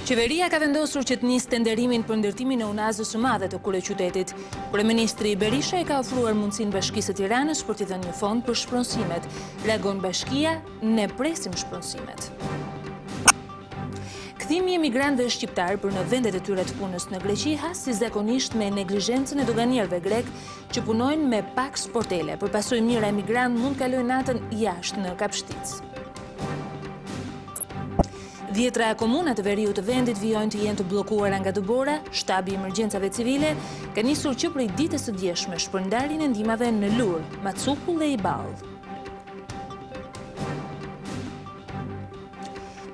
Qeveria ka vendosur që të nisë tenderimin për ndërtimin e Unazës së Madhe të kryeqytetit. Kryeministri Berisha i ka ofruar mundësinë Bashkisë së Tiranës për t'i dhënë një fond për shpronësimet. Reagon Bashkia, ne presim shpronësimet. Kthimi emigrantëve shqiptar për në vendet e tyre të punës në Greqi has si zakonisht me neglizhencën e doganierëve grek që punojnë me pak sportele. Për pasojë mira emigrant mund kalojnë natën jashtë në Kapshticë. 10 komuna të veriut të vendit vijojnë të jenë të bllokuara nga dëbora. Shtabi i Emergjencave Civile ka nisur që prej ditës së djeshme shpërndarjen e ndihmave në Lur, Macukull dhe i Ballë.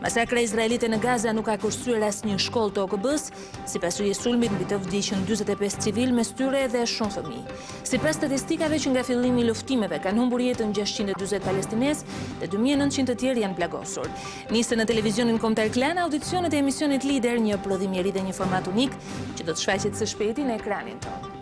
Masakra izraelite në Gaza nuk ka kursyer asnjë shkollë të OKB-s, si pasojë e sulmit mbi të vdiqën 45 civil mes tyre dhe shumë fëmijë. Sipas statistikave që nga fillimi i luftimeve kanë humbur jetën 640 palestinesë dhe 2900 të tjerë janë plagosur. Nisën në televizionin kombëtar Klan audicionet e emisionit Lider, një prodhim i ri dhe një format unik që do të shfaqet së shpejti në ekranin tonë.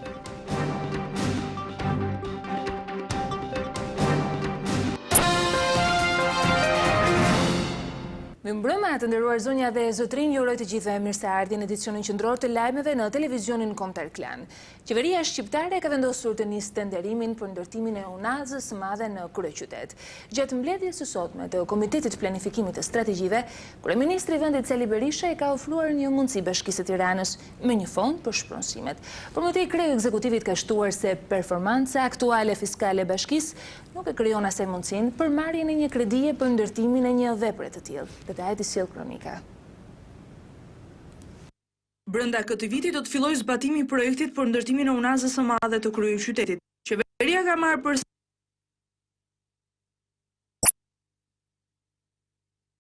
Mbrëma të nderuar zonja dhe zotrinj, ju uroj të gjithëve mirëseardhjen në edicionin qendror të lajmeve në televizionin kombëtar Klan. Qeveria shqiptare ka vendosur të nisë tenderimin për ndërtimin e Unazës së Madhe në kryeqytet. Gjatë mbledhjes së sotme të Komitetit të Planifikimit të Strategjive, Kryeministri i vendit Berisha i ka ofruar një mundësi Bashkisë së Tiranës me një fond për shpronësimet. Por më tej kreu ekzekutivit ka shtuar se performanca aktuale fiskale e Bashkisë nuk e krijon asaj mundësinë për marrjen e një kredie për ndërtimin e një vepre të tillë. Detajt i sjell kronika. Brenda këtij viti do të fillojë zbatimi i projektit për ndërtimin e Unazës së Madhe të kryeqytetit. Qeveria ka marrë për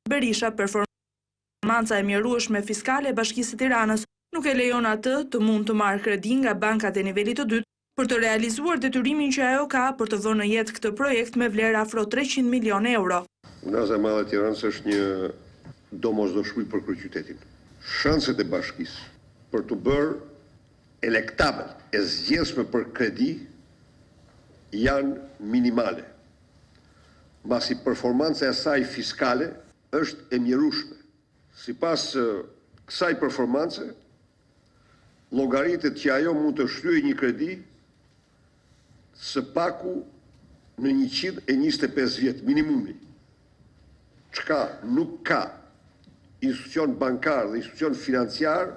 Berisha performanca e mjerueshme fiskale e Bashkisë së Tiranës nuk e lejon atë të mund të marrë kredi nga bankat e nivelit të dytë për të realizuar detyrimin që ajo ka për të vënë në jetë këtë projekt me vlerë afro 300 milion euro. Unaza e Madhe e Tiranës është një domosdoshmëri për kryeqytetin. Shanset e Bashkisë për të bërë elektabel e zgjedhshme për kredi janë minimale. Mbasi performanca e saj fiskale është e mjerueshme. Sipas kësaj performance, llogaritet që ajo mund të shtyejë një kredi së paku në 125 vjet minimumi. Çka nuk ka institucion bankar dhe institucion financiar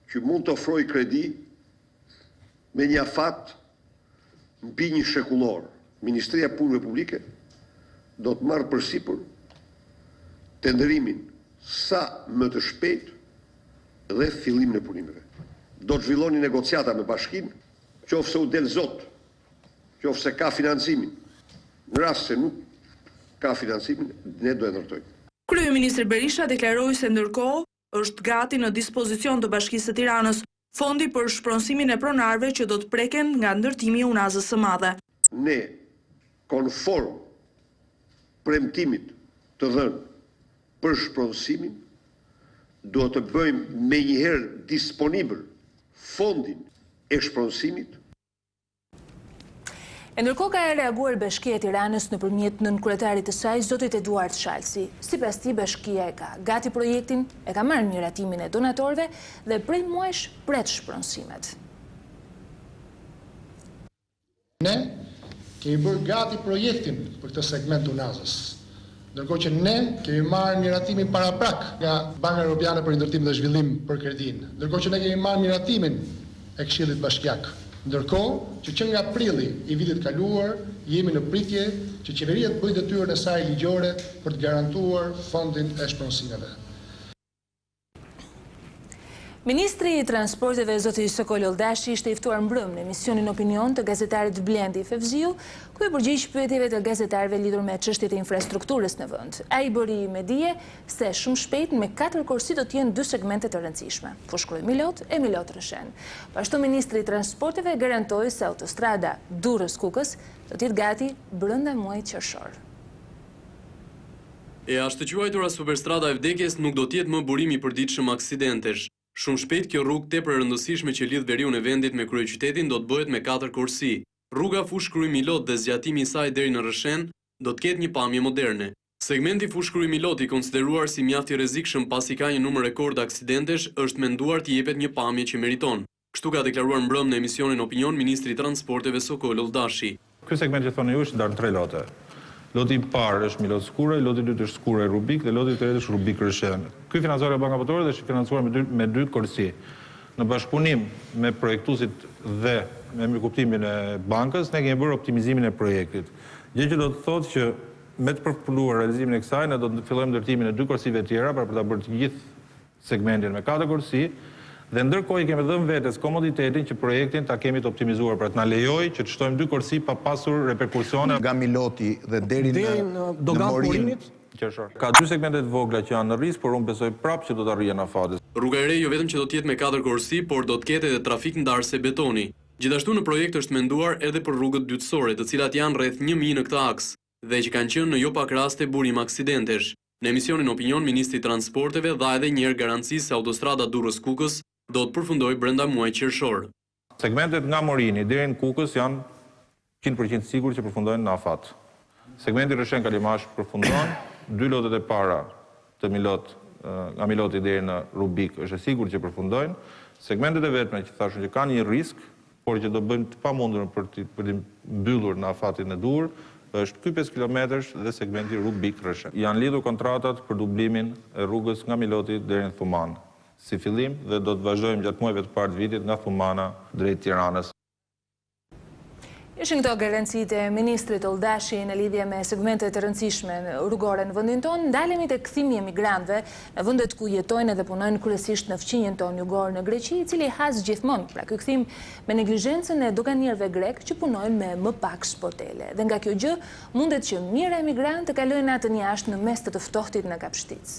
që mund të ofrojë kredi me një afat mbi një shekullor. Ministria e Punëve Publike do të marrë përsipër tenderimin sa më të shpejt dhe fillimin e punimeve. Do të zhvilloni negociata me Bashkinë, qofse u del zot, qofse ka financimin. Në rast se nuk ka financimin, ne do e ndërtojmë. Kryeministri Berisha deklaroi se ndërkohë është gati në dispozicion të Bashkisë së Tiranës fondi për shpronësimin e pronarëve që do të preken nga ndërtimi i Unazës së Madhe. Ne, konform premtimit të dhënë për shpronësimin, do të bëjmë menjëherë disponibël fondin e shpronësimit. E ndërkohë ka reaguar Bashkia e Tiranës nëpërmjet nënkryetarit të saj, zotit Eduard Shalsi. Sipas tij, Bashkia e ka gati projektin, e ka marrë miratimin e donatorëve dhe prej muajsh pret shpronësimet. Ne kemi bërë gati projektin për këtë segment të Unazës. Ndërkohë që ne kemi marrë miratimin paraprak nga Banka Evropiane për Ndërtim dhe Zhvillim për kredin. Ndërkohë që ne kemi marrë miratimin e Këshillit Bashkiak. Ndërkohë që nga prilli i vitit kaluar jemi në pritje që qeveria të bëjë detyrën e saj ligjore për të garantuar fondin e shpronësimeve. Ministri i Transporteve zoti Sokol Oldashi ishte i ftuar mbrëmë në emisionin Opinion të gazetarit Blendi Fevziu, ku i përgjigj pyetjeve të gazetarëve lidhur me çështjet e infrastrukturës në vend. Ai bëri me dije se shumë shpejt me 4 korsi do të jenë 2 segmente të rëndësishme, Fushkruj Milot e Milot Rëshen. Po ashtu ministri i Transporteve garantoi se autostrada Durrës-Kukës do të jetë gati brenda muajit qershor. E ashtë të quajtura superstrada e vdekjes nuk do të jetë më burimi i përditshëm aksidentesh. Shumë shpejt kjo rrugë tepër e rëndësishme që lidh veriun e vendit me kryeqytetin do të bëhet me 4 korsi. Rruga Fushkruj Milot dhe zgjatimi i saj deri në Rëshen do të ketë një pamje moderne. Segmenti fushë Kryeministri konsideruar si mjaft i rrezikshëm pasi ka një numër rekord aksidentesh, është menduar t'i jepet një pamje që meriton. Kështu ka deklaruar mbrëmë në emisionin Opinion Ministri i Transporteve Sokol Ulldashi. Ky segment që thoni ju është ndarë në 3 lote. Loti i parë është Milot Skure, loti i dytë është Skure Rubik dhe loti i tretë është Rubik Rëshen. Ky financuar nga Banka Botërore dhe është financuar me dy korsi. Në bashkëpunim me projektuesit dhe me mirëkuptimin e bankës, ne kemi bërë optimizimin e projektit. Gjë që do të thotë që me të përfunduar realizimin e kësaj, ne do të fillojmë ndërtimin e 2 korsive tjera për ta bërë të gjithë segmentin me 4 korsi. Dhe ndërkohë i kemi dhënë vetes komoditetin që projektin ta kemi të optimizuar për të na lejojë që të shtojmë 2 korsi pa pasur reperkusione nga Miloti dhe deri në Morinit. Ka 2 segmente të vogla që janë në rrisk, por unë besoj prapë që do të arrihen afate. Rruga e re jo vetëm që do të jetë me 4 korsi, por do të ketë edhe trafik ndarse betoni. Gjithashtu në projekt është menduar edhe për rrugët dytësore, të cilat janë rreth 1000 në këtë aks, dhe që kanë qenë në jo pak raste burim aksidentesh. Në emisionin Opinion, Ministri i Transporteve dha edhe një herë garanci se autostrada Durrës-Kukës do të përfundoj brenda muajit qershor. Segmentet nga Morini deri në Kukës janë 100% sigur që përfundojnë në afat. Segmenti Rëshen-Kalimash përfundon, 2 lotet e para të nga Miloti deri në Rubik është e sigurt që përfundojnë. Segmentet e vetme që thashun që kanë një risk, por që do bëjmë të pamundur për të mbyllur në afatin e dur, është ky 5 kilometrash dhe segmenti Rubik-Rëshen. Janë lidhur kontratat për dublimin e rrugës nga Miloti deri në Thuman si fillim dhe do të vazhdojmë gjatë muajve të parë të vitit nga Thumana drejt Tiranës. Ishin këto garancitë e Ministrit Ulldashi në lidhje me segmentet të rëndësishme rrugore në vendin tonë. Ndalemi te kthimi i emigrantëve në vendet ku jetojnë edhe punojnë kryesisht në fqinjen tonë jugor në Greqi, i cili has gjithmonë pra ky kthim me neglizhencën e doganierëve grek që punojnë me më pak sportele. Dhe nga kjo gjë mundet që mijëra emigrantë të kalojnë natën jashtë në mes të ftohtit në Kapshticë.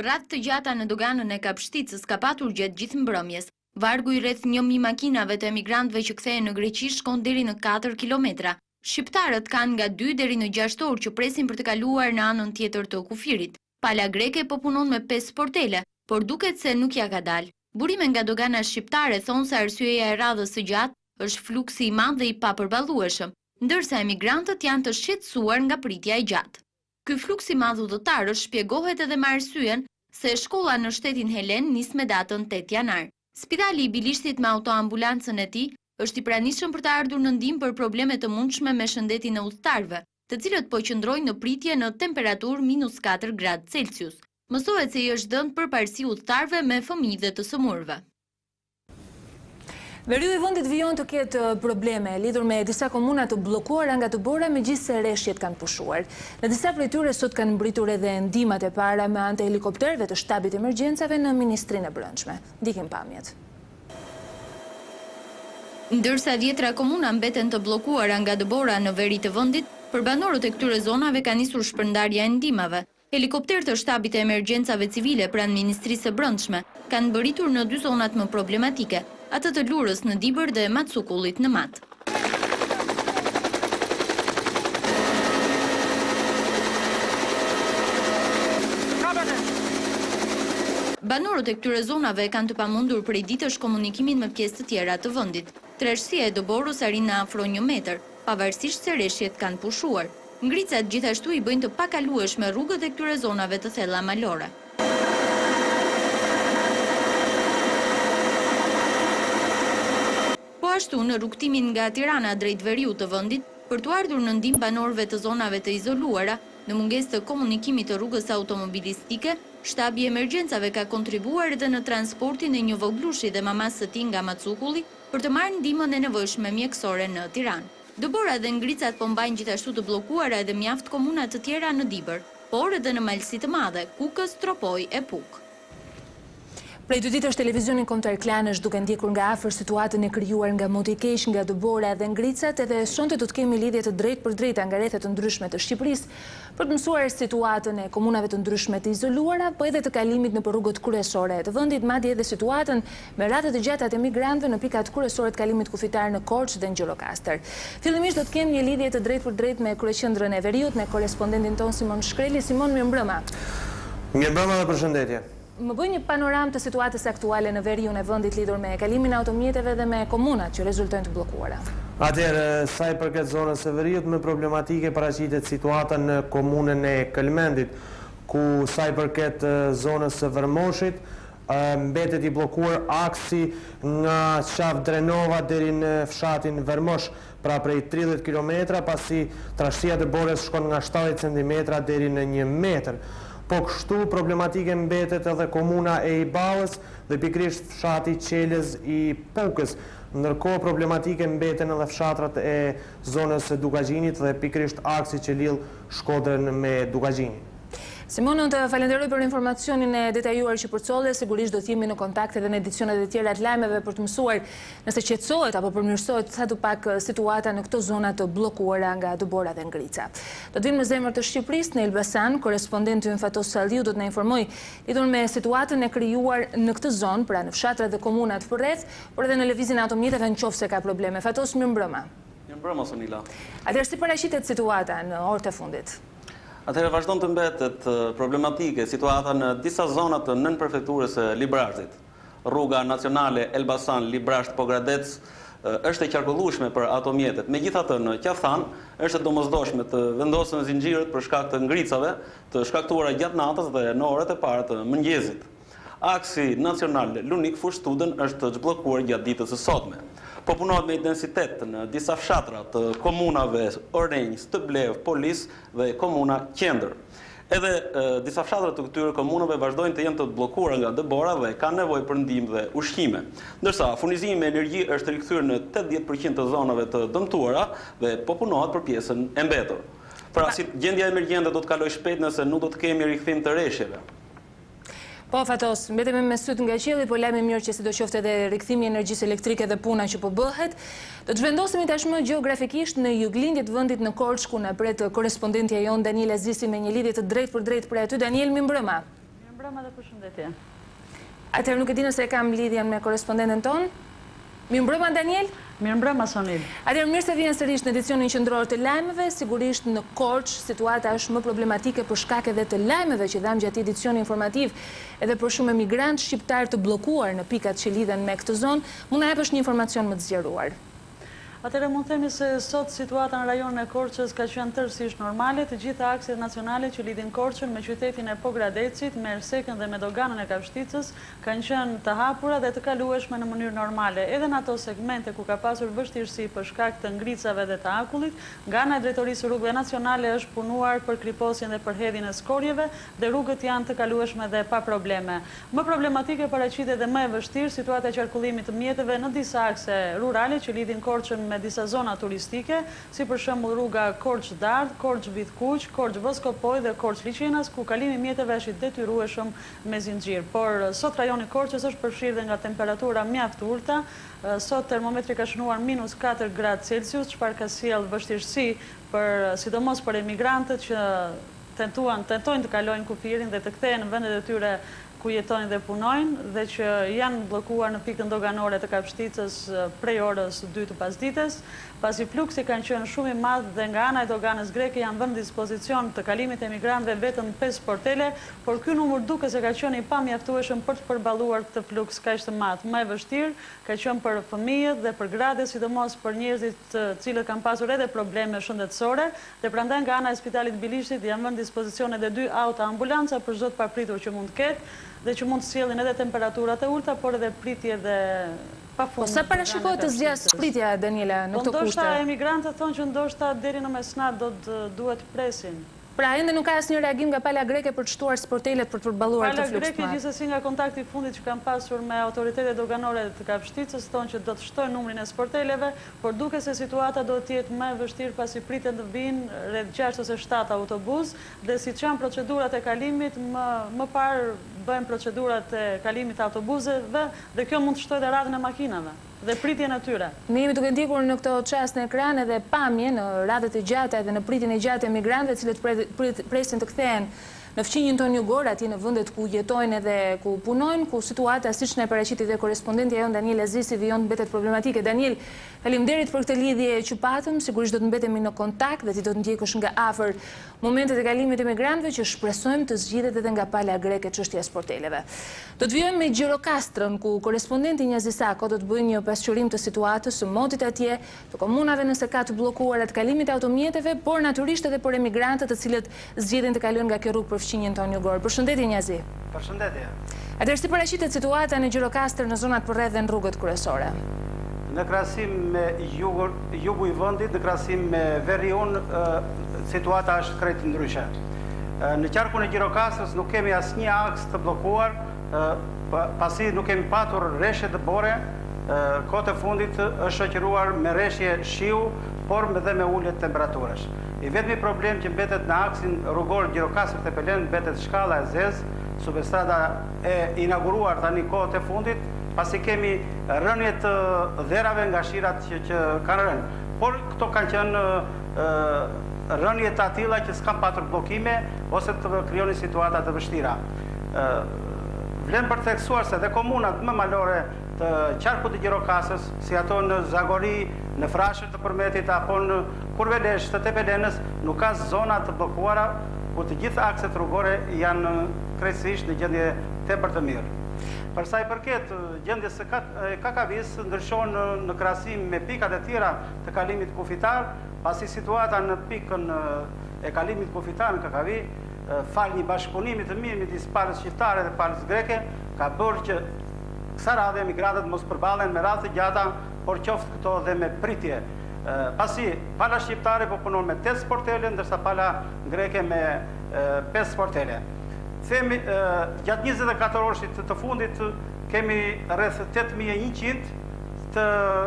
Radhë të gjata në doganën e Kapshticës ka patur gjatë gjithë mbrëmjes. Vargu i rreth 1000 makinave të emigrantëve që kthehen në Greqi shkon deri në 4 kilometra. Shqiptarët kanë nga 2 deri në 6 orë që presin për të kaluar në anën tjetër të kufirit. Pala greke po punon me 5 sportele, por duket se nuk ja ka dalë. Burime nga dogana shqiptare thonë se arsyeja e radhës së gjatë është fluksi i madh dhe i papërballueshëm, ndërsa emigrantët janë të shqetësuar nga pritja e gjatë. Ky fluks i madh udhëtarësh shpjegohet edhe me arsyen se shkolla në shtetin Helen nis me datën 8 janar. Spitali i Bilishtit me autoambulancën e tij është i pranishëm për të ardhur në ndihmë për probleme të mundshme me shëndetin e udhëtarëve, të cilët po qëndrojnë në pritje në temperaturë -4 gradë Celsius. Mësohet se i është dhënë përparësi udhëtarëve me fëmijë dhe të sëmurëve. Veriu i vendit vijon të ketë probleme lidhur me disa komuna të bllokuara nga të bora megjithse rreshjet kanë pushuar. Në disa prej tyre sot kanë mbritur edhe ndihmat e para me anë të helikopterëve të shtabit emergjencave në Ministrinë e Brendshme. Ndiqim pamjet. Ndërsa 10 komuna mbeten të bllokuara nga dëbora në veri të vendit, për banorët e këtyre zonave ka nisur shpërndarja e ndihmave. Helikopterë të shtabit e emergjencave civile pranë Ministrisë së Brendshme kanë mbërritur në 2 zonat më problematike, atë të Lurës në Dibër dhe Matsukullit në Mat. Banorët e këtyre zonave kanë të pamundur prej ditësh komunikimin me pjesë të tjera të vendit. Trashësia e dëborës arrin në afro 1 metër, pavarësisht se rreshjet kanë pushuar. Ngricat gjithashtu i bëjnë të pakalueshme rrugët e këtyre zonave të thella malore. Po ashtu në rrugtimin nga Tirana drejt veriut të vendit, për të ardhur në ndihmë banorëve të zonave të izoluara, në mungesë të komunikimit të rrugës automobilistike, shtabi i emergjencave ka kontribuar edhe në transportin e një voglushi dhe mamas së tij nga Matsukulli për të marrë ndihmën e nevojshme mjekësore në Tiranë. Dëbora dhe ngricat po mbajnë gjithashtu të bllokuara edhe mjaft komuna të tjera në Dibër, por edhe në malësi të madhe, Kukës, Tropoj e Puk. Prej 2 ditësh televizionin kombëtar Klan është duke ndjekur nga afër situatën e krijuar nga moti i keq nga dëbora dhe ngricat, edhe sonte do të kemi lidhje të drejtë për drejtë nga rrethet të ndryshme të Shqipërisë për të mësuar situatën e komunave të ndryshme të izoluara, po edhe të kalimit në rrugët kryesore të vendit, madje edhe situatën me radhë të gjata të emigrantëve në pikat kryesore të kalimit kufitar në Korçë dhe në Gjirokastër. Fillimisht do të kemi një lidhje të drejtë për drejtë me kryeqendrën e Veriut me korrespondentin ton Simon Shkreli. Simon, mirëmbrëma. Mirëmbrëma dhe përshëndetje. Më bëj një panoramë të situatës aktuale në veriun e vendit lidhur me kalimin e automjeteve dhe me komunat që rezultojnë të bllokuara. Atëherë, sa i përket zonës së Veriut, më problematike paraqitet situata në komunën e Këlmendit, ku sa i përket zonës së Vërmoshit, mbetet i bllokuar aksi nga qaf Drenova deri në fshatin Vërmosh, pra prej 30 km, pasi trashësia e borës shkon nga 70 cm deri në 1 metër. Po kështu problematike mbetet edhe komuna e Iballës dhe pikërisht fshati Qelës i Pukës. Ndërkohë problematike mbeten edhe fshatrat e zonës së Dukagjinit dhe pikërisht aksi që lidh Shkodrën me Dukagjinin. Simonë, të falenderoj për informacionin e detajuar që përcolle, sigurisht do t'jemi në kontakt edhe në edicionet e tjera të lajmeve për të mësuar nëse qetësohet apo përmirësohet sa të pak situata në këto zona të bllokuara nga dëbora dhe ngrica. Do të vim në zemër të Shqipërisë, në Elbasan, korespondenti ynë Fatos Salliu do të na informoj lidhur me situatën e krijuar në këtë zonë, pra në fshatrat dhe komunat përreth, por edhe në lëvizjen e automjeteve nëse ka probleme. Fatos, mirëmbrëma. Mirëmbrëma, Sonila. Atëherë si paraqitet situata në orët e fundit? Atëherë vazhdon të mbetet problematike situata në disa zona të nënprefekturës së Librazhit. Rruga nacionale Elbasan-Librasht-Pogradec është e qarkullueshme për automjetet. Megjithatë, në Qaftan është e domosdoshme të vendosen zinxhirët për shkak të ngricave të shkaktuara gjatë natës dhe në orët e para të mëngjesit. Aksi nacional Lunik Fushstudën është zhbllokuar gjatë ditës së sotme. Po punohet me intensitet në disa fshatra të komunave Orenj, Stëblev, Polis dhe komuna Qendër. Edhe disa fshatra të këtyre komunave vazhdojnë të jenë të bllokuara nga dëbora dhe kanë nevojë për ndihmë dhe ushqime. Ndërsa furnizimi me energji është rikthyer në 80% të zonave të dëmtuara dhe po punohet për pjesën e mbetur. Pra, si gjendja emergjente do të kalojë shpejt nëse nuk do të kemi rikthim të rreshjeve. Po, Fatos, mbetemi me syt nga qielli, po lajmë mirë që sidoqoftë edhe rikthimi i energjisë elektrike dhe puna që po bëhet. Do të zhvendosemi tashmë gjeografikisht në juglindje të vendit në Korçë, ku na pret korrespondentja jon Daniela Azisi me një lidhje të drejtë për drejtë për aty. Daniel, mirëmbrëma. Mirëmbrëma dhe përshëndetje. Atëherë nuk e di nëse e kam lidhjen me korrespondenten ton. Mirëmbrëma, Daniel. Mirëmbrëma, Sonil. Atëherë mirë se vjen sërish në edicionin qendror të lajmeve. Sigurisht në Korçë situata është më problematike për shkak edhe të lajmeve që dham gjatë edicionit informativ, edhe për shumë emigrantë shqiptar të bllokuar në pikat që lidhen me këtë zonë. Mund na japësh një informacion më të zgjeruar? Atëherë mund themi se sot situata në rajonin e Korçës ka qenë tërësisht normale, të gjitha akset nacionale që lidhin Korçën me qytetin e Pogradecit, me Ersekën dhe me doganën e Kapshticës kanë qenë të hapura dhe të kalueshme në mënyrë normale. Edhe në ato segmente ku ka pasur vështirësi për shkak të ngricave dhe të akullit, nga ana e drejtorisë rrugëve nacionale është punuar për kriposjen dhe për hedhjen e skorjeve dhe rrugët janë të kalueshme dhe pa probleme. Më problematike paraqitet dhe më e vështirë situata e qarkullimit të mjeteve në disa akse rurale që lidhin Korçën me disa zona turistike, si për shembull rruga Korçë-Dardh, Korçë-Vitkuq, Korçë-Voskopoj dhe Korçë-Liçenas, ku kalimi i mjeteve është i detyrueshëm me zinxhir. Por sot rajoni Korçës është përfshirë dhe nga temperatura mjaft ulta. Sot termometri ka shënuar -4 gradë Celsius, çfarë ka sjellë vështirësi sidomos për emigrantët që tentojnë të kalojnë kufirin dhe të kthehen në vendet e tyre ku jetojnë dhe punojnë dhe që janë bllokuar në pikën doganore të Kapshticës prej orës 2 të pasdites, pasi fluksi kanë qenë shumë i madh dhe nga ana e doganës greke janë vënë në dispozicion të kalimit e emigrantëve vetëm 5 sportele, por ky numër duket se ka qenë i pamjaftueshëm për të përballuar këtë fluks kaq të madh. Më e vështirë ka qenë për fëmijët dhe për gratë, sidomos për njerëzit të cilët kanë pasur edhe probleme shëndetësore, dhe prandaj nga ana e Spitalit Bilishtit janë vënë në dispozicion edhe 2 auto ambulanca për çdo të papritur që mund të ketë dhe që mund të sjellin edhe temperaturat e ulta, por edhe pritje dhe pafund. Po sa parashikohet të zgjasë pritja, Daniela, në këto kushte? Ndoshta emigrantët thonë që ndoshta deri në mesnat do të duhet presin. Pra ende nuk ka asnjë reagim nga pala greke për të shtuar sportelet për të përballuar këtë fluks të madh. Pala greke gjithsesi nga kontakti i fundit që kanë pasur me autoritetet doganore të Kapshticës thonë që do të shtojnë numrin e sporteleve, por duket se situata do të jetë më e vështirë pasi pritet të vinë rreth 6 ose 7 autobus dhe siç janë procedurat e kalimit, më parë bëhen procedurat e kalimit të autobuseve dhe kjo mund të shtojë edhe radhën e makinave dhe pritjen e tyre. Ne jemi duke ndjekur në këto çast në ekran edhe pamje në radhët e gjata edhe në pritjen e gjatë e emigrantëve, të cilët presin të kthehen në fqinjin tonë jugor, atje në vendet ku jetojnë edhe ku punojnë, ku situata siç na e paraqiti dhe korrespondenti jon Daniel Azizi vjen mbetet problematike. Daniel, faleminderit për këtë lidhje që patëm, sigurisht do të mbetemi në kontakt dhe ti do të ndjekësh nga afër momentet e kalimit të emigrantëve që shpresojmë të zgjidhet edhe nga pala greke çështja e sporteleve. Do të vijojmë me Gjirokastrën ku korrespondenti Njazisako do të bëjë një pasqyrim të situatës së motit atje, të komunave nëse ka të bllokuara të kalimit të automjeteve, por natyrisht edhe për emigrantët të cilët zgjedhin të kalojnë nga kjo rrugë për fqinjen tonë jugor. Përshëndetje Njazi. Përshëndetje. Atëherë si paraqitet situata në Gjirokastrë në zonat përreth dhe në rrugët kryesore? Në krahasim me jugu i vendit, në krahasim me Veriun, situata është krejt ndryshe. Në qarkun e Gjirokastrës nuk kemi asnjë aks të bllokuar, pasi nuk kemi patur rreshje të bore, kohët e fundit është shoqëruar me rreshje shiu, por edhe me ulje të temperaturash. I vetmi problem që mbetet në aksin rrugor Gjirokastër-Tepelen mbetet shkalla e zezë, substrata e inauguruar tani kohët e fundit, pasi kemi rënje të dherave nga shirat që kanë rënë. Por këto kanë qenë rënje të atilla që s'kan patur bllokime ose të krijonin situata të vështira. Vlen për të theksuar se dhe komunat më malore të qarkut të Gjirokastrës, si ato në Zagori, në Frashër të Përmetit apo në Kurvelesh të Tepelenës, nuk ka zona të bllokuara, ku të gjitha akset rrugore janë krejtësisht në gjendje tepër të mirë. Përsa i përket gjendjes së Kakavis, ndryshon në krahasim me pikat e tjera të kalimit kufitar, pasi situata në pikën e kalimit kufitar në Kakavi, fal një bashkëpunimi të mirë midis palës shqiptare dhe palës greke, ka bërë që kësa radhë emigrantët mos përballen me radhë të gjata, por qoftë këto dhe me pritje. Pasi pala shqiptare po punon me 8 sportele, ndërsa pala greke me 5 sportele. Themi, gjatë 24 orëshit të fundit, kemi rreth 8.100 të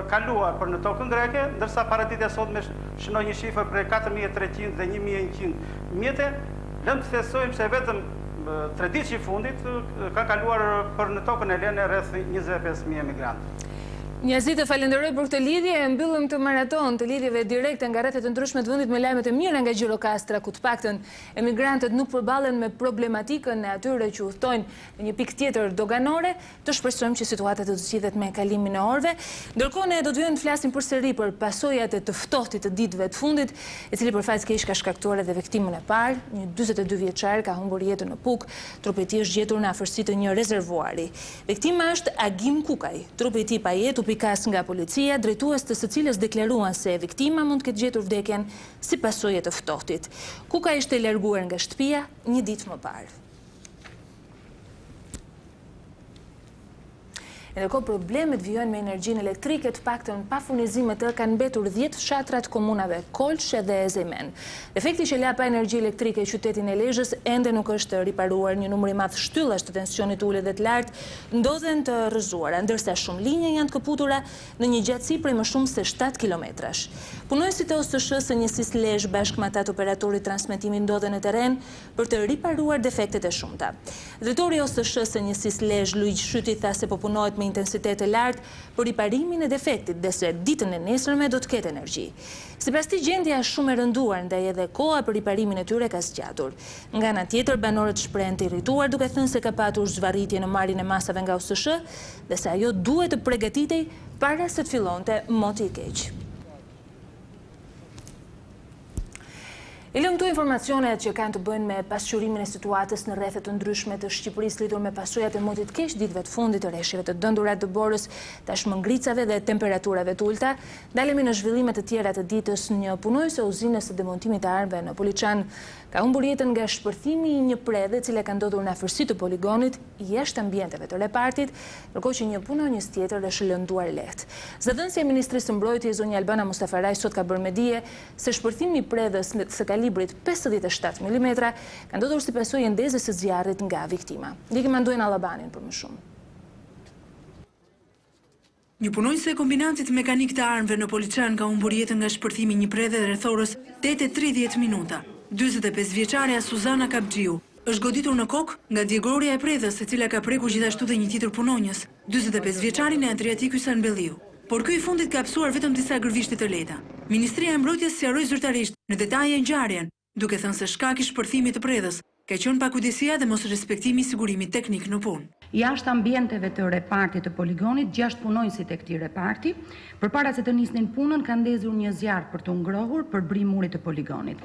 kaluar për në tokën greke, ndërsa paraditja sot me shënoj një shifër për 4.300 dhe 1.100 mjete, lëmë të thesojmë se vetëm 3 ditë që i fundit ka kaluar për në tokën e lene rreth 25.000 emigrantë. Njazi, të falenderoj për këtë lidhje, e mbyllëm të maraton të lidhjeve direkte nga rrethet të ndryshme të vendit me lajmet e mira nga Gjirokastra, ku të paktën emigrantët nuk përballen me problematikën e atyre që udhtojnë në një pikë tjetër doganore. Të shpresojmë që situata të zgjidhet me kalimin e orëve. Ndërkohë ne do të vijmë të flasim përsëri për pasojat e të ftohtit të ditëve të fundit, i cili për fat keq ka shkaktuar edhe viktimën e parë, një 42 vjeçar ka humbur jetën në Puk, trupi i tij është gjetur në afërsi të një rezervuari. Viktima është Agim Kukaj, trupi i tij pa jetë pikas nga policia, drejtues të së cilës deklaruan se viktima mund të ketë gjetur vdekjen si pasojë të ftohtit. Kuka ishte larguar nga shtëpia një ditë më parë. Ndërkohë problemet vijojnë me energjinë elektrike, të paktën pa furnizime të kanë mbetur 10 fshatrat komunave Kolsh dhe Ezejmen. Defekti që la pa energji elektrike qytetin e Lezhës ende nuk është riparuar, një numër i madh shtyllash të tensionit ulët dhe të lartë ndodhen të rrëzuara, ndërsa shumë linje janë të kaputura në një gjatësi prej më shumë se 7 kilometrash. Punojësit e OSSH-së njësisë Lezhë bashkë me ata të operatorit transmetimi ndodhen në terren për të riparuar defektet e shumta. Drejtori i OSSH-së njësisë Lezhë Luiq Shyti tha se po punohet me intensitet e lartë për riparimin e defektit dhe se ditën e nesërme do të ketë energji. Sipas tij gjendja është shumë e rënduar, ndaj edhe koha për riparimin e tyre ka zgjatur. Nga ana tjetër, banorët shprehen të irrituar duke thënë se ka patur zvarritje në marrjen e masave nga OSSH dhe se ajo duhet të përgatitej para se të fillonte moti i keq. I lëm këtu informacionet që kanë të bëjnë me pasqyrimin e situatës në rrethet të ndryshme të Shqipërisë lidhur me pasojat e motit keq ditëve të fundit të rreshjeve të dëndura të borës, tashmëngricave dhe temperaturave të ulta. Dalemi në zhvillime të tjera të ditës. Një punojëse uzinës së demontimit të armëve në Poliçan ka humbur jetën nga shpërthimi i një predhe e cila ka ndodhur në afërsi të poligonit jashtë ambienteve të repartit, ndërkohë që një punonjës tjetër është lënduar lehtë. Zëdhënësia e Ministrisë së Mbrojtjes zonja Albana Mustafaraj sot ka bërë me dije se shpërthimi i predhës së kalibrit 57 mm ka ndodhur si pasojë ndezës së zjarrit nga viktima. Ndjekim Anduin Allabanin për më shumë. Një punonjëse e kombinatit mekanik të armëve në Poliçan ka humbur jetën nga shpërthimi i një predhe rreth orës 8:30 minuta. 45 vjeçaria Suzana Kapxhiu është goditur në kokë nga djegorja e predhës, e cila ka prekur gjithashtu dhe një tjetër punonjës, 45 vjeçarin e Adriatiku Sanbelliu. Por ky i fundit ka hapësuar vetëm disa gërvishte të lehta. Ministria e Mbrojtjes sqaroi zyrtarisht në detaje ngjarjen, duke thënë se shkaki i shpërthimit të predhës ka qenë pakujdesia dhe mos respektimi i sigurimit teknik në punë. Jashtë ambienteve të repartit të poligonit, 6 punonjësit e këtij reparti, përpara se të nisnin punën, kanë ndezur një zjarr për të ngrohur për brimurit të poligonit.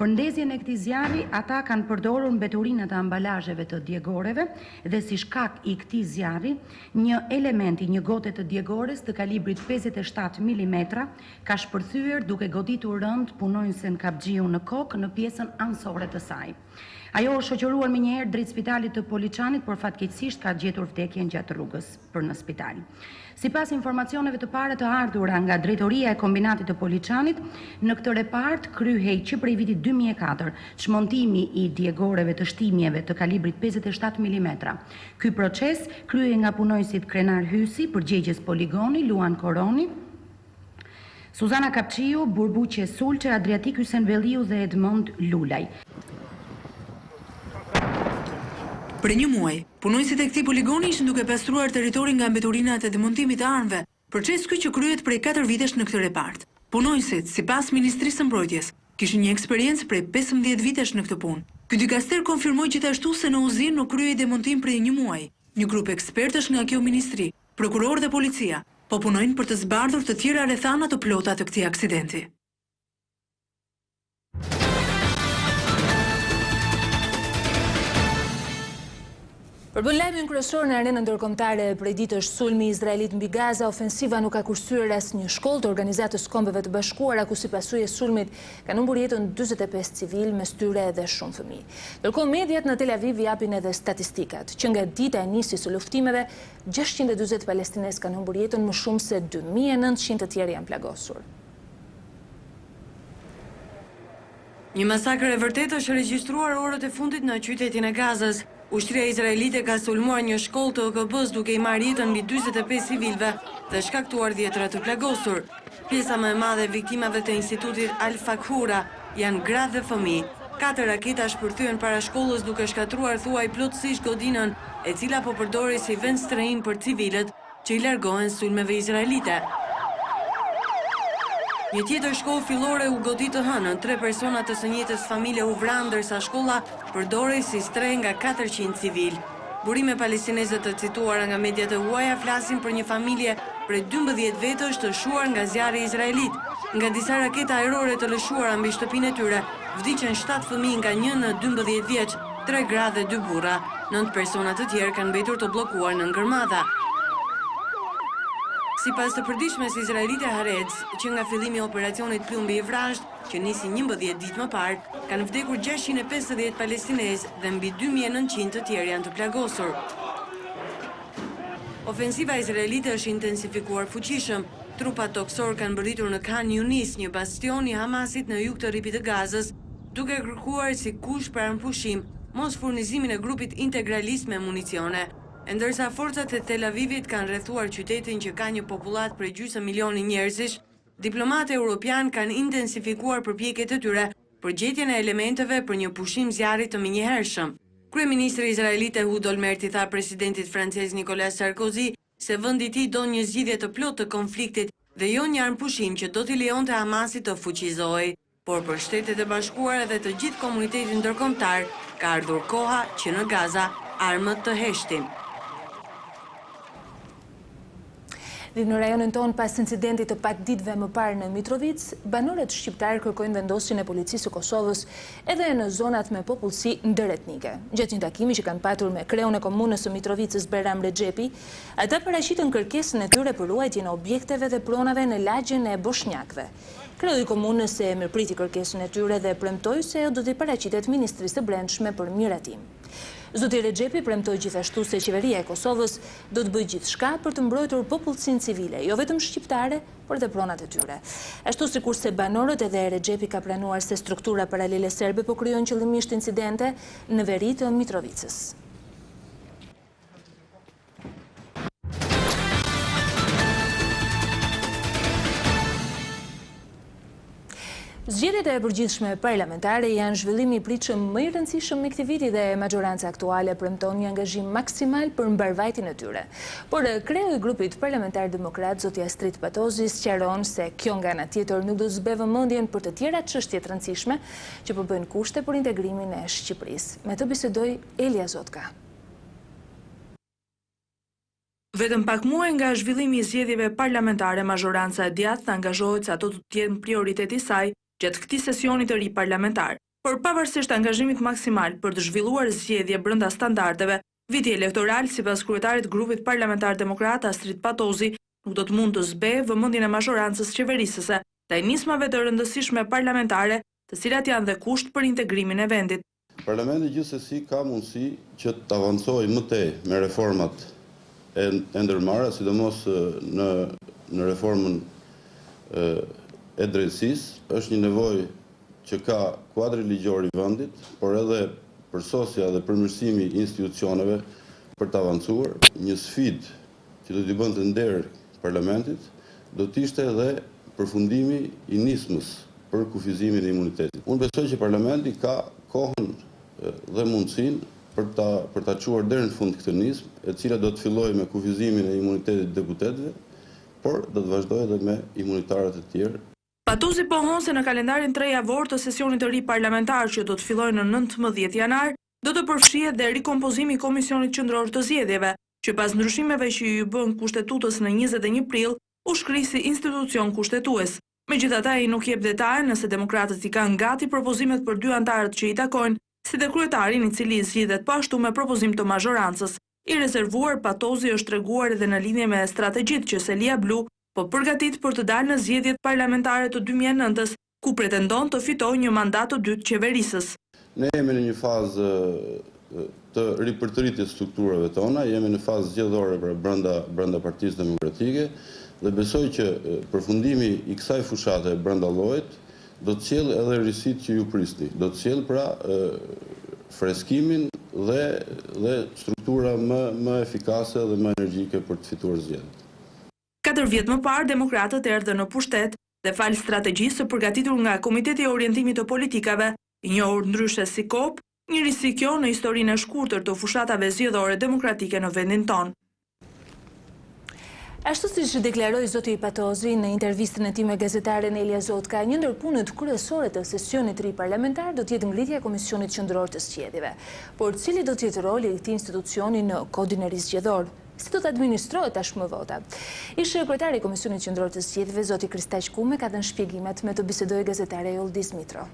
Për ndezjen e këtij zjarri, ata kanë përdorur mbeturinat e ambalazheve të djegoreve dhe si shkak i këtij zjarri, një elementi, një gote të djegores të kalibrit 57 mm ka shpërthyer duke goditur rënd punonjësen Kapxhiu në kokë në pjesën ansore të saj. Ajo është shoqëruar me njëherë drejt spitalit të Poliçanit, por fatkeqësisht ka gjetur vdekjen gjatë rrugës për në spital. Sipas informacioneve të para të ardhura nga drejtoria e kombinatit të Poliçanit, në këtë repart kryhej që prej vitit 2004 çmontimi i djegoreve të shtimjeve të kalibrit 57 mm. Ky proces kryhej nga punonjësit Krenar Hysi, përgjegjës Poligoni, Luan Koroni, Suzana Kapçiu, Burbuqe Sulçe, Adriatik Hysenvelliu dhe Edmond Lulaj. Për një muaj, punonjësit e këtij poligoni ishin duke pastruar territorin nga mbeturinat e demontimit të armëve, proces ky që kryhet prej 4 vitesh në këtë repart. Punonjësit, sipas Ministrisë së Mbrojtjes, kishin një eksperiencë prej 15 vitesh në këtë punë. Ky dikaster konfirmoi gjithashtu se në uzinë nuk kryhej demontim prej një muaji. Një grup ekspertësh nga kjo ministri, prokuror dhe policia, po punojnë për të zbardhur të tjera rrethana të plota të këtij aksidenti. Përbën lajmin kryesor në arenën ndërkombëtare prej ditësh sulmi izraelit mbi Gaza, ofensiva nuk ka kursyer asnjë shkollë të Organizatës së Kombeve të Bashkuara, ku si pasojë e sulmit kanë humbur jetën 45 civil, mes tyre edhe shumë fëmijë. Ndërkohë mediat në Tel Aviv japin edhe statistikat, që nga dita e nisjes së luftimeve, 640 palestinesë kanë humbur jetën, më shumë se 2900 të tjerë janë plagosur. Një masakër e vërtetë është regjistruar orët e fundit në qytetin e Gazës. Ushtria izraelite ka sulmuar një shkollë të OKB-s duke i marrë jetën mbi 45 civilëve dhe shkaktuar dhjetëra të plagosur. Pjesa më e madhe e viktimave të institutit Al-Fakhura janë gra dhe fëmijë. 4 raketa shpërthyen para shkollës duke shkatruar thuaj plotësisht godinën, e cila po përdori si vend strehim për civilët që i largohen sulmeve izraelite. Një tjetër shkollë fillore u godit të hënën, 3 persona të së njëjtës familje u vranë ndërsa shkolla përdorej si streh nga 400 civil. Burime palestineze të cituara nga mediat e huaja flasin për një familje prej 12 vetësh të shuar nga zjarri izraelit. Nga disa raketa ajrore të lëshuara mbi shtëpinë e tyre, vdiqën 7 fëmijë nga 1 në 12 vjeç, 3 gra dhe 2 burra. 9 persona të tjerë kanë mbetur të bllokuar në ngërmadha. Sipas të përditshmes izraelite Haaretz, që nga fillimi i operacionit plumbi i vrasht, që nisi 11 ditë më parë, kanë vdekur 650 palestinezë dhe mbi 2900 të tjerë janë të plagosur. Ofensiva izraelite është intensifikuar fuqishëm. Trupat toksor kanë bërritur në Khan Yunis, një bastion i Hamasit në jug të rripit të Gazës, duke kërkuar si kush për armëpushim mos furnizimin e grupit integralist me municione. Ndërsa forcat e Tel Avivit kanë rrethuar qytetin që ka një popullat prej gjysmë milioni njerëzish, diplomatë europian kanë intensifikuar përpjekjet e tyre për gjetjen e elementeve për një pushim zjarri të menjëhershëm. Kryeministri izraelit Ehud Olmert i tha presidentit francez Nicolas Sarkozy se vendi i tij don një zgjidhje të plotë të konfliktit dhe jo një armëpushim që do t'i lejonte Hamasit të fuqizohej. Por për Shtetet e Bashkuara dhe të gjithë komunitetin ndërkombëtar ka ardhur koha që në Gaza armët të heshtin. Në rajonin tonë, pas incidentit të pak ditëve më parë në Mitrovic, banorët shqiptarë kërkojnë vendosjen e policisë së Kosovës edhe në zonat me popullsi ndëretnike. Gjatë një takimi që kanë patur me kreun e komunës së Mitrovicës Beram Rexhepi, ata paraqitën kërkesën e tyre për ruajtjen e objekteve dhe pronave në lagjen e boshnjakëve. Kreu i komunës e mirëpriti kërkesën e tyre dhe premtoi se do t'i paraqitet Ministrisë së Brendshme për miratim. Zoti Rexhepi premtoi gjithashtu se qeveria e Kosovës do të bëjë gjithçka për të mbrojtur popullsinë civile, jo vetëm shqiptare, por edhe pronat e tyre. Ashtu sikurse banorët edhe Rexhepi ka pranuar se struktura paralele serbe po krijojnë qëllimisht incidente në veri të Mitrovicës. Zgjedhjet e përgjithshme parlamentare janë zhvillimi i pritshëm më i rëndësishëm me këtë vit dhe majoranca aktuale premton një angazhim maksimal për mbarvajtjen e tyre. Por kreu i grupit parlamentar demokrat zoti Astrid Patozi sqaron se kjo nga ana tjetër nuk do zbe vëmendjen për të tjera çështje të rëndësishme që po bëjnë kushte për integrimin e Shqipërisë. Me të bisedoi Elia Zotka. Vetëm pak muaj nga zhvillimi i zgjedhjeve parlamentare, majoranca e djathtë angazhohet se ato të jenë prioritet i saj gjatë këtij sesioni të ri parlamentar. Por pavarësisht angazhimit maksimal për të zhvilluar zgjedhje brenda standardeve, viti elektoral sipas kryetarit grupit parlamentar demokrat Astrid Patozi nuk do të mund të zbejë vëmendjen e majorancës qeverisëse ndaj nismave të rëndësishme parlamentare, të cilat janë dhe kusht për integrimin e vendit. Parlamenti gjithsesi ka mundësi që të avancojë më tej me reformat e ndërmarra, sidomos në reformën e drejtësisë. Është një nevojë që ka kuadri ligjor i vendit, por edhe përsosja dhe përmirësimi i institucioneve për të avancuar. Një sfidë që do t'i bënte nder parlamentit do të ishte edhe përfundimi i nismës për kufizimin e imunitetit. Unë besoj që parlamenti ka kohën dhe mundësinë për ta çuar deri në fund këtë nismë, e cila do të fillojë me kufizimin e imunitetit të deputetëve, por do të vazhdojë edhe me imunitarët e tjerë. Patozi pohon se në kalendarin 3 javor të sesionit të ri parlamentar që do të fillojë në 19 janar, do të përfshihet dhe rikompozimi i Komisionit Qendror të Zgjedhjeve, që pas ndryshimeve që i bën kushtetutës në 21 prill, u shkri si institucion kushtetues. Megjithatë, ai nuk jep detaje nëse demokratët i kanë gati propozimet për 2 antarët që i takojnë, si dhe kryetarin i cili zgjidhet po ashtu me propozim të majorancës. I rezervuar, Patozi është treguar edhe në lidhje me strategjitë që Selia Blu po përgatit për të dalë në zgjedhjet parlamentare të 2009-s, ku pretendon të fitojë një mandat të dytë qeverisës. Ne jemi në një fazë të ripërtëritjes strukturave tona, jemi në fazë zgjedhore brenda Partisë Demokratike dhe besoj që përfundimi i kësaj fushate brenda llojit do të sjellë edhe risit që ju prisni. Do të sjellë pra freskimin dhe struktura më efikase dhe më energjike për të fituar zgjedhjet. 4 vjet më parë, demokratët erdhën në pushtet dhe fal strategjisë së përgatitur nga Komiteti i Orientimit të Politikave, i njohur ndryshe si KOP, një risi kjo në historinë e shkurtër të fushatave zgjedhore demokratike në vendin tonë. Ashtu siç deklaroi zoti Patozi në intervistën e tij me gazetaren Elia Zotka, një ndër punët kryesore të sesionit të ri parlamentar do të jetë ngritja e Komisionit Qendror të Zgjedhjeve. Por cili do të jetë roli i këtij institucioni në kodin e ri zgjedhor? Si do të administrohet tashmë vota? Ish kryetari i Komisionit Qendror të Zgjedhjeve, zoti Kryeqytetit, ka dhënë shpjegimet me të bisedoi gazetare Joldis Mitro.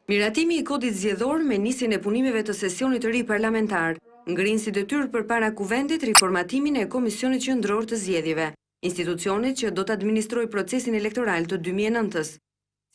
Miratimi i kodit zgjedhor me nisjen e punimeve të sesionit të ri parlamentar ngrin si detyrë përpara kuvendit riformatimin e Komisionit Qendror të Zgjedhjeve, institucionit që do të administrojë procesin elektoral të 2009-s.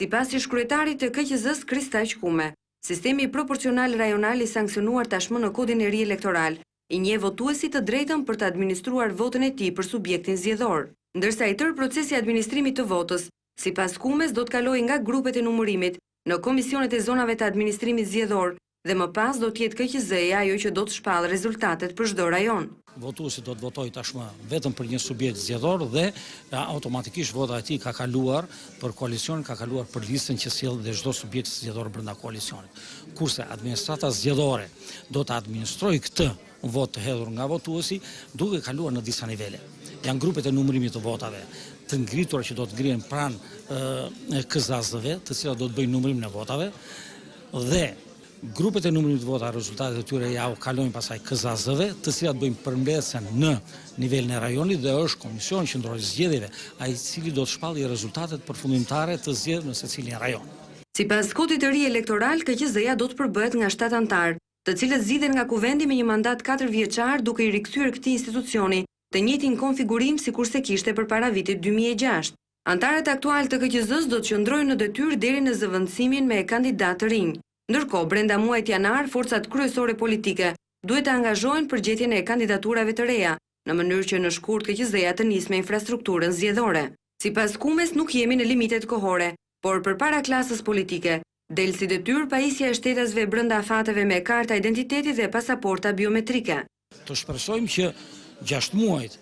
Sipas ish kryetarit të KQZ-s Kryeqytetit, sistemi proporcional rajonal i sanksionuar tashmë në kodin e ri elektoral i njeh votuesit të drejtën për të administruar votën e tij për subjektin zgjedhor, ndërsa i tërë procesi i administrimit të votës, sipas Kumes, do të kalojë nga grupet e numërimit në komisionet e zonave të administrimit zgjedhor dhe më pas do të jetë KQZ-ja ajo që do të shpallë rezultatet për çdo rajon. Votuesi do të votojë tashmë vetëm për një subjekt zgjedhor dhe automatikisht vota e tij ka kaluar për koalicion, ka kaluar për listën që sjell dhe çdo subjekt zgjedhor brenda koalicionit. Kurse administrata zgjedhore do të administrojë këtë votë të hedhur nga votuesi duke kaluar në disa nivele. Janë grupet e numërimit të votave të ngritura që do të ngrihen pranë KZAZ-ve, të cilat do të bëjnë numërimin e votave dhe grupet e numërimit të vota, rezultatet e tyre ja u kalojnë pasaj KZAZ-ve, të cilat bëjnë përmbledhjen në nivelin e rajonit dhe është Komisioni Qendror i Zgjedhjeve, ai i cili do të shpallë rezultatet përfundimtare të zgjedhjeve në secilin rajon. Sipas kodit të ri elektoral, KQZ-ja do të përbëhet nga 7 anëtar, të cilët zgjidhen nga kuvendi me një mandat 4 vjeçar duke i rikthyer këtij institucioni të njëjtin konfigurim sikurse kishte përpara vitit 2006. Antarët aktual të KQZ-s do të qëndrojnë në detyrë deri në zëvendësimin me kandidat të rinj. Ndërkohë, brenda muajit janar, forcat kryesore politike duhet të angazhohen për gjetjen e kandidaturave të reja, në mënyrë që në shkurt KQZ-ja të nisë me infrastrukturën zgjedhore. Sipas Kumes, nuk jemi në limitet kohore, por përpara klasës politike, del si detyrë pajisja e shtetasve brenda afateve me karta identiteti dhe pasaporta biometrike. Të shpresojmë që 6 muajt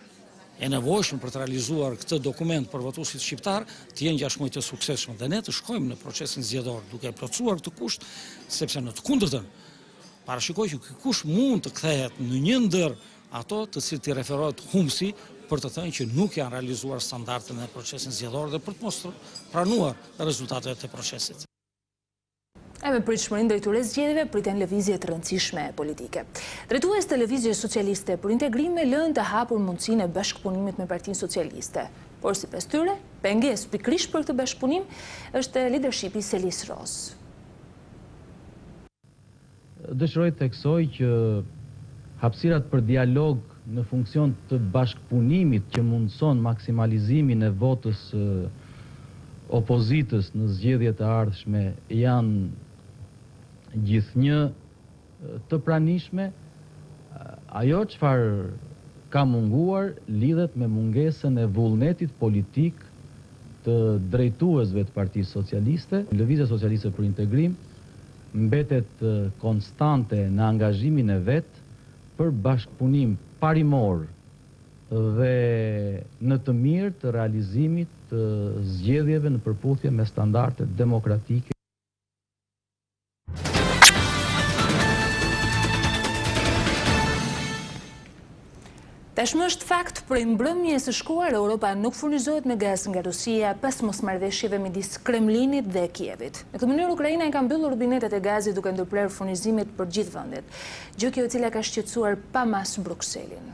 e nevojshme për të realizuar këtë dokument për votuesit shqiptar të jenë gjashtë muaj të suksesshëm dhe ne të shkojmë në procesin zgjedhor duke plotësuar këtë kusht, sepse në të kundërtën parashikoj që ky kusht mund të kthehet në një ndër ato të cilët i referohet humbsi për të thënë që nuk janë realizuar standardet në procesin zgjedhor dhe për të mos pranuar rezultatet e procesit. E me pritshmërinë drejtues zgjedhjeve priten lëvizje të rëndësishme politike. Drejtues të Lëvizjes Socialiste për Integrim lënë të hapur mundësinë e bashkëpunimit me Partinë Socialiste. Por sipas tyre, pengesë pikërisht për këtë bashkëpunim është leadershipi Selis Ros. Dëshiroj të theksoj që hapësirat për dialog në funksion të bashkëpunimit që mundëson maksimalizimin e votës opozitës në zgjedhjet e ardhshme janë gjithnjë të pranishme. Ajo çfarë ka munguar lidhet me mungesën e vullnetit politik të drejtuesve të Partisë Socialiste. Lëvizja Socialiste për Integrim mbetet konstante në angazhimin e vet për bashkëpunim parimor dhe në të mirë të realizimit të zgjedhjeve në përputhje me standardet demokratike. Tashmë është fakt, prej mbrëmjes së shkuar, Europa nuk furnizohet me gaz nga Rusia pas mosmarrëveshjeve midis Kremlinit dhe Kievit. Në këtë mënyrë Ukraina i ka mbyllur rubinetet e gazit duke ndërprerë furnizimet për gjithë vendet, gjë kjo e cila ka shqetësuar pa mas Brukselin.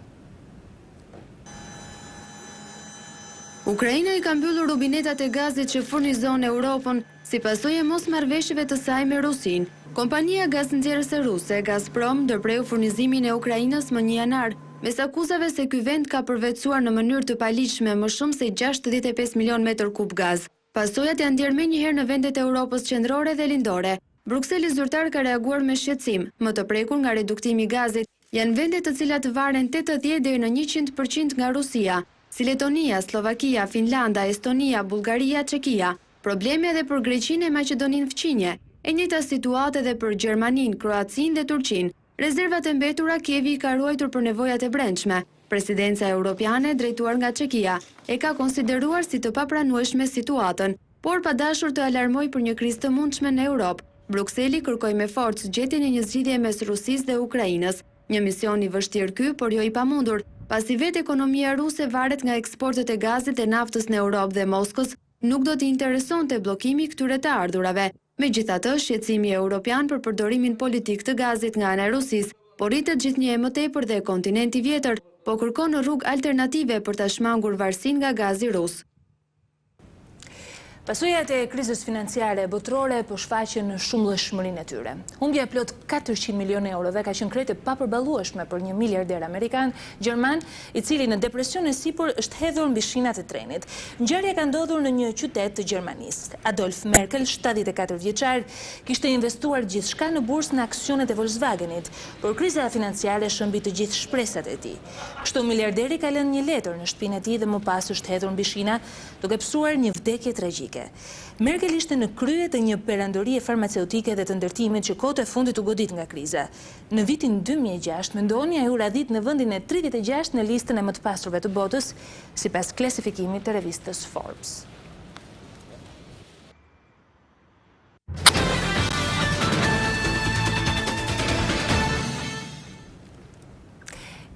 Ukraina i ka mbyllur rubinetat e gazit që furnizon Europën si pasojë e mosmarrëveshjeve të saj me Rusin. Kompania gaznxjerrëse ruse Gazprom ndërpreu furnizimin e Ukrainës më 1 janar, mes akuzave se ky vend ka përvetësuar në mënyrë të paligjshme më shumë se 65 milion metër kub gaz. Pasojat janë ndjerë menjëherë në vendet e Europës qendrore dhe lindore. Brukseli zyrtar ka reaguar me shqetësim. Më të prekur nga reduktimi i gazit janë vende të cilat varen 80 deri në 100% nga Rusia, si Letonia, Slovakia, Finlanda, Estonia, Bullgaria, Çekia. Probleme edhe për Greqinë e Maqedoninë fqinje. E njëjta situatë edhe për Gjermaninë, Kroacinë dhe Turqinë. Rezervat e mbetura Kievi ka ruajtur për nevojat e brendshme. Presidenca europiane drejtuar nga Çekia e ka konsideruar si të papranueshme situatën, por pa dashur të alarmoj për një krizë të mundshme në Europë. Brukseli kërkoi me forcë gjetjen e një zgjidhje mes Rusisë dhe Ukrainës. Një mision i vështirë ky, por jo i pamundur, pasi vetë ekonomia ruse varet nga eksportet e gazit dhe naftës në Europë dhe Moskës, nuk do t'i interesonte bllokimi këtyre të ardhurave. Megjithatë, shqetësimi europian për përdorimin politik të gazit nga ana e Rusisë, por rritet gjithnjë më tepër dhe kontinenti vjetër po kërkon rrugë alternative për ta shmangur varësinë nga gazi rus. Pasojat e krizës financiare botërore po shfaqen shumëllëshmërinë e tyre. Humbja e plot 400 milionë eurove ka qenë krejtë papërballueshme për një miliarder amerikan gjerman, i cili në depresion e sipër është hedhur mbi shinat e trenit. Ngjarja ka ndodhur në një qytet të Gjermanisë. Adolf Merkel, 74 vjeçar, kishte investuar gjithçka në bursë në aksionet e Volkswagenit, por kriza financiare shëmbi të gjithë shpresat e tij. Kështu miliarderi ka lënë një letër në shtëpinë e tij dhe më pas është hedhur mbi shina, duke psuar një vdekje tragjike. Merkel ishte në krye të një perandorie farmaceutike dhe të ndërtimit që kohët e fundit u godit nga kriza. Në vitin 2006, mendoni ai u radhit në vendin e 36 në listën e më të pasurve të botës, sipas klasifikimit të revistës Forbes.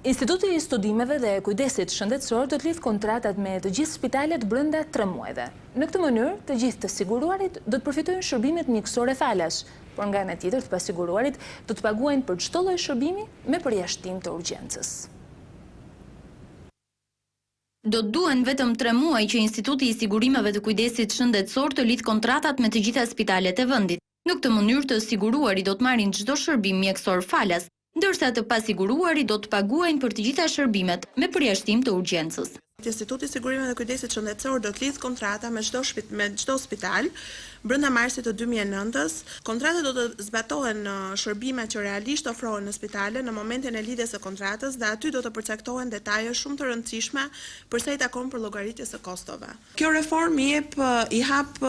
Instituti i Studimeve dhe Kujdesit Shëndetësor do të lidh kontratat me të gjithë spitalet brenda 3 muajve. Në këtë mënyrë, të gjithë të siguruarit do të përfitojnë shërbimet mjekësore falas, por nga ana tjetër të pasiguruarit do të paguajnë për çdo lloj shërbimi me përjashtim të urgjencës. Do të duhen vetëm 3 muaj që Instituti i Sigurimeve të Kujdesit Shëndetësor të lidh kontratat me të gjitha spitalet e vendit. Në këtë mënyrë të siguruarit do të marrin çdo shërbim mjekësor falas, ndërsa të pasiguruarit do të paguajnë për të gjitha shërbimet me përjashtim të urgjencës. Instituti i Sigurimeve dhe Kujdesit Shëndetësor do të lidh kontrata me çdo spital brenda marsit të 2009-s. Kontratat do të zbatohen shërbimet që realisht ofrohen në spitale në momentin e lidhjes së kontratës dhe aty do të përcaktohen detaje shumë të rëndësishme për sa i takon për llogaritjes së kostove. Kjo reformë i hap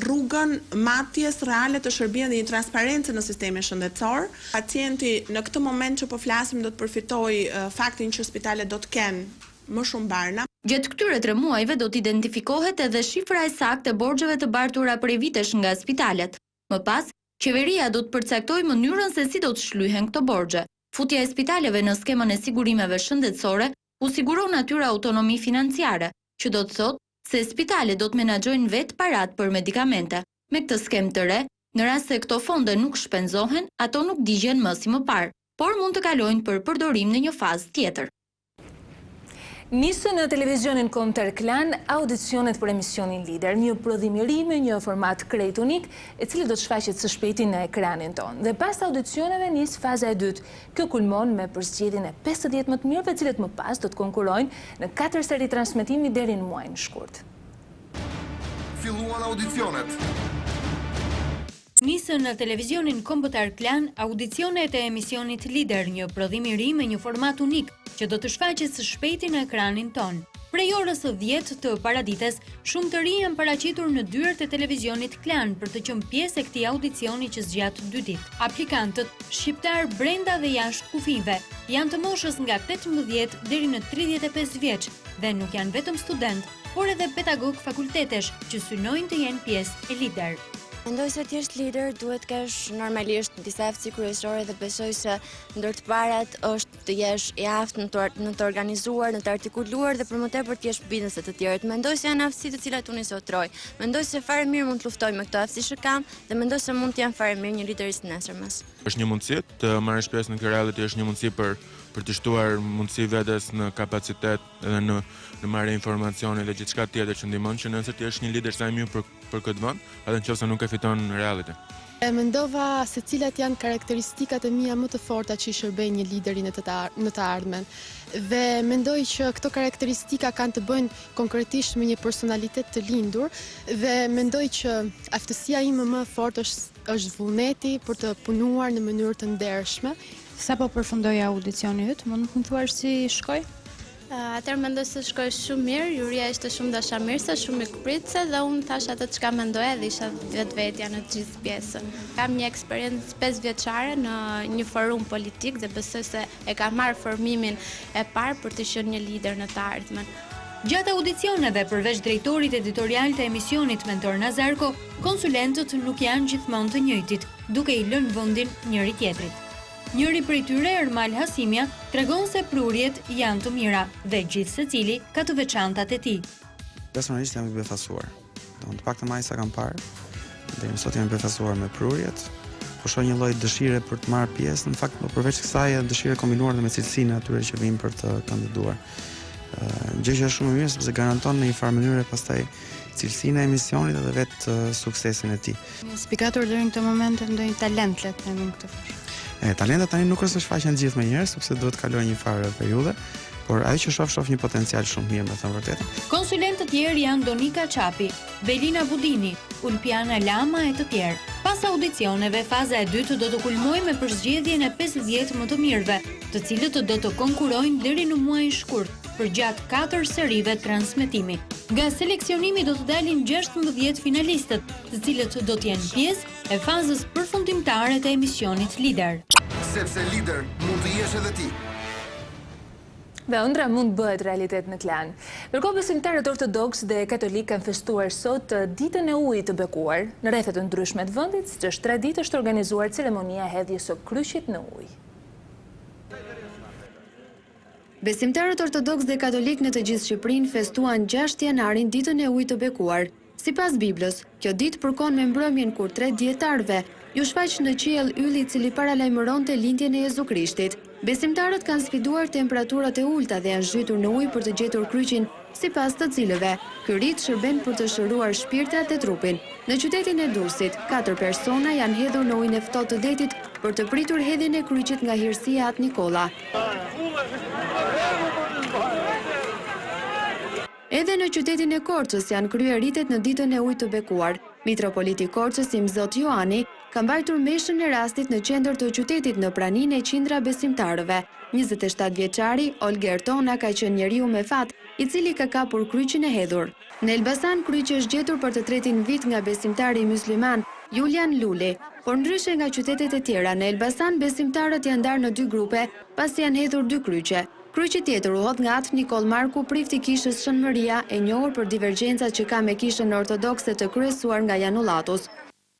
rrugën matjes reale të shërbimeve dhe një transparencë në sistemin shëndetësor. Pacienti në këtë moment që po flasim do të përfitojë faktin që spitalet do të kenë më shumë barna. Gjatë këtyre 3 muajve do të identifikohet edhe shifra e saktë e borxheve të bartura prej vitesh nga spitalet. Më pas, Qeveria do të përcaktojë mënyrën se si do të shlyhen këto borxhe. Futja e spitaleve në skemën e sigurimeve shëndetësore u siguron atyre autonomi financiare, që do të thotë se spitalet do të menaxhojnë vetë parat për medikamente. Me këtë skemë të re, në rast se këto fonde nuk shpenzohen, ato nuk digjen më si më parë, por mund të kalojnë për përdorim në një fazë tjetër. Nisë në televizionin kombëtar Klan audicionet për emisionin Lider, një prodhimiri me një format krejt unik, e cili do të shfaqet së shpejti në ekranin tonë. Dhe pas audicioneve nis faza e dytë. Kjo kulmon me përzgjedhjen e 50 më të mirëve, cilët më pas do të konkurrojnë në 4 seri transmetimi deri në muajin shkurt. Filluan audicionet. Nisën në televizionin kombëtar Klan audicionet e emisionit Lider, një prodhimiri me një format unik që do të shfaqet së shpejti në ekranin ton. Prej orës 10 të paradites, shumë të rinj janë paraqitur në dyert e televizionit Klan për të qenë pjesë e këtij audicioni që zgjat 2 ditë. Aplikantët, shqiptar brenda dhe jashtë kufive, janë të moshës nga 18 deri në 35 vjeç dhe nuk janë vetëm student, por edhe pedagog fakultetesh që synojnë të jenë pjesë e Lider. Mendoj se të jesh lider duhet kesh normalisht disa aftësi kryesore dhe besoj se ndër të parat është të jesh i aftë në të organizuar, në të artikuluar dhe për më tepër të jesh bindes se të tjerët. Mendoj se janë aftësi të cilat unë i sotroj. Mendoj se fare mirë mund të luftoj me këto aftësi që kam dhe mendoj se mund të janë fare mirë një lideris të nesërmes. Është një mundësi të marrësh pjesë në këtë reality, është një mundësi për të shtuar mundësi vetes në kapacitet edhe në marrje informacione dhe gjithçka tjetër që ndihmon që nëse ti je një lider sa i mirë për këtë vend, edhe nëse nuk e fiton në reality. Mendova se cilat janë karakteristikat e mia më të forta që i shërbejnë një lideri në të ardhmen. Dhe mendoj që këto karakteristika kanë të bëjnë konkretisht me një personalitet të lindur dhe mendoj që aftësia ime më e fortë është vullneti për të punuar në mënyrë të ndershme. Sapo përfundoi audicioni yt, mund të më thuash si shkoi? Atëherë mendoj se shkoi shumë mirë, juria ishte shumë dashamirëse, shumë mikpritëse dhe unë thash atë çka mendoja dhe isha vetvetja në të gjithë pjesën. Kam një eksperiencë 5 vjeçare në një forum politik dhe besoj se e kam marrë formimin e parë për të qenë një lider në të ardhmen. Gjatë audicioneve, përveç drejtorit editorial të emisionit mentor Nazarko, konsulentët nuk janë gjithmonë të njëjtit, duke i lënë vendin njëri tjetrit. Njëri prej tyre, Ermal Hasimja, tregon se prurjet janë të mira dhe gjithë secili ka të veçantat e tij. Personalisht jam i befasuar. Të paktën më sa kam parë, deri më sot jam i befasuar me prurjet. Po shoh një lloj dëshire për të marrë pjesë, në fakt përveç kësaj dëshire kombinuar me cilësinë atyre që vinë për të kandiduar. Gjë që është shumë e mirë sepse garanton në një farë mënyrë pastaj cilësinë e emisionit dhe vetë suksesin e tij. Spikator deri në këtë moment ndonjë talent le të themi këtë fushë. Talentet tani nuk është të shfaqen gjithë më njëherë, sepse duhet kalojë një farë periudhe, por ajo që shoh një potencial shumë mirë, me thënë vërtetën. Konsulentët tjerë janë Donika Çapi, Belina Budini, Ulpiana Lama e të tjerë. Pas audicioneve, faza e dytë do të kulmojë me përzgjedhjen e 50 më të mirëve, të cilët do të konkurrojnë deri në muajin shkurt përgjatë 4 serive transmetimi. Nga seleksionimi do të dalin 16 finalistët, të cilët do të jenë pjesë e fazës përfundimtare të emisionit Lider. Sepse lider mund të jesh edhe ti. Dhe ëndra mund bëhet realitet në Klan. Ndërkohë besimtarët ortodoks dhe katolik kanë festuar sot ditën e ujit të bekuar. Në rrethet të ndryshme të vendit, siç është traditë, është organizuar ceremonia e hedhjes së kryqit në ujë. Besimtarët ortodoks dhe katolik në të gjithë Shqipërinë festuan 6 janarin ditën e ujit të bekuar. Sipas Biblës, kjo ditë përkon me mbrëmjen kur 3 dietarëve ju shfaq në qiell ylli i cili paralajmëronte lindjen e Jezu Krishtit. Besimtarët kanë sfiduar temperaturat e ulta dhe janë zhytur në ujë për të gjetur kryqin, sipas të cilëve. Ky rit shërben për të shëruar shpirtrat e trupin. Në qytetin e Durrësit, 4 persona janë hedhur në ujin e ftohtë të detit për të pritur hedhjen e kryqit nga hirësia At Nikolla. Edhe në qytetin e Korçës janë kryer ritet në ditën e ujit të bekuar. Mitropoliti i Korçës, Imzot Joani, ka mbajtur meshën e rastit në qendër të qytetit në praninë e qindra besimtarëve. 27 vjeçari Olga Ertona ka qenë njeriu me fat, i cili ka kapur kryqin e hedhur. Në Elbasan kryqi është gjetur për të tretin vit nga besimtari musliman Julian Luli, por ndryshe nga qytetet e tjera, në Elbasan besimtarët janë ndarë në 2 grupe, pasi janë hedhur 2 kryqe. Kryeqytetit ruhet nga atë Nikol Marku, prifti kishës Shënmëria, e njohur për divergjencat që ka me kishën ortodokse të kryesuar nga Janullatus.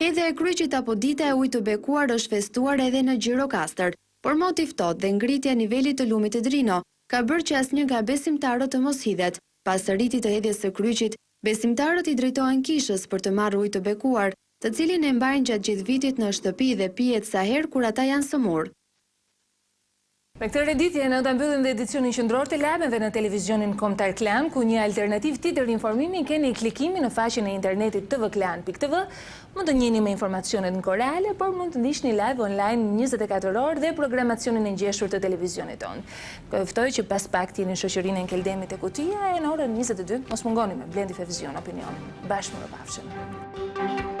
Edhe e kryqit apo dita e ujit të bekuar është festuar edhe në Gjirokastër, por moti ftohtë dhe ngritja e nivelit të lumit të Drino ka bërë që asnjë nga besimtarët të mos hidhet. Pas së rritit të hedhjes së kryqit, besimtarët i drejtohen kishës për të marrë ujë të bekuar, të cilin e mbajnë gjatë gjithë vitit në shtëpi dhe pihet sa herë kur ata janë sëmurë. Me këtë renditje në të mbyllim dhe edicionin qendror të lajmeve në televizionin kombëtar Klan, ku një alternativ tjetër informimi keni klikimin në faqen e internetit tvklan.tv, mund të njihni me informacionet në kohë reale, por mund të ndiqni live online 24 orë dhe programacionin e ngjeshur të televizionit tonë. Ftoj që pas pak t'jeni në shoqërinë e Nkeldemit e Kutia e në orën 22 mos mungoni me Blendi Fevzion Opinion. Bashkë më pafshim.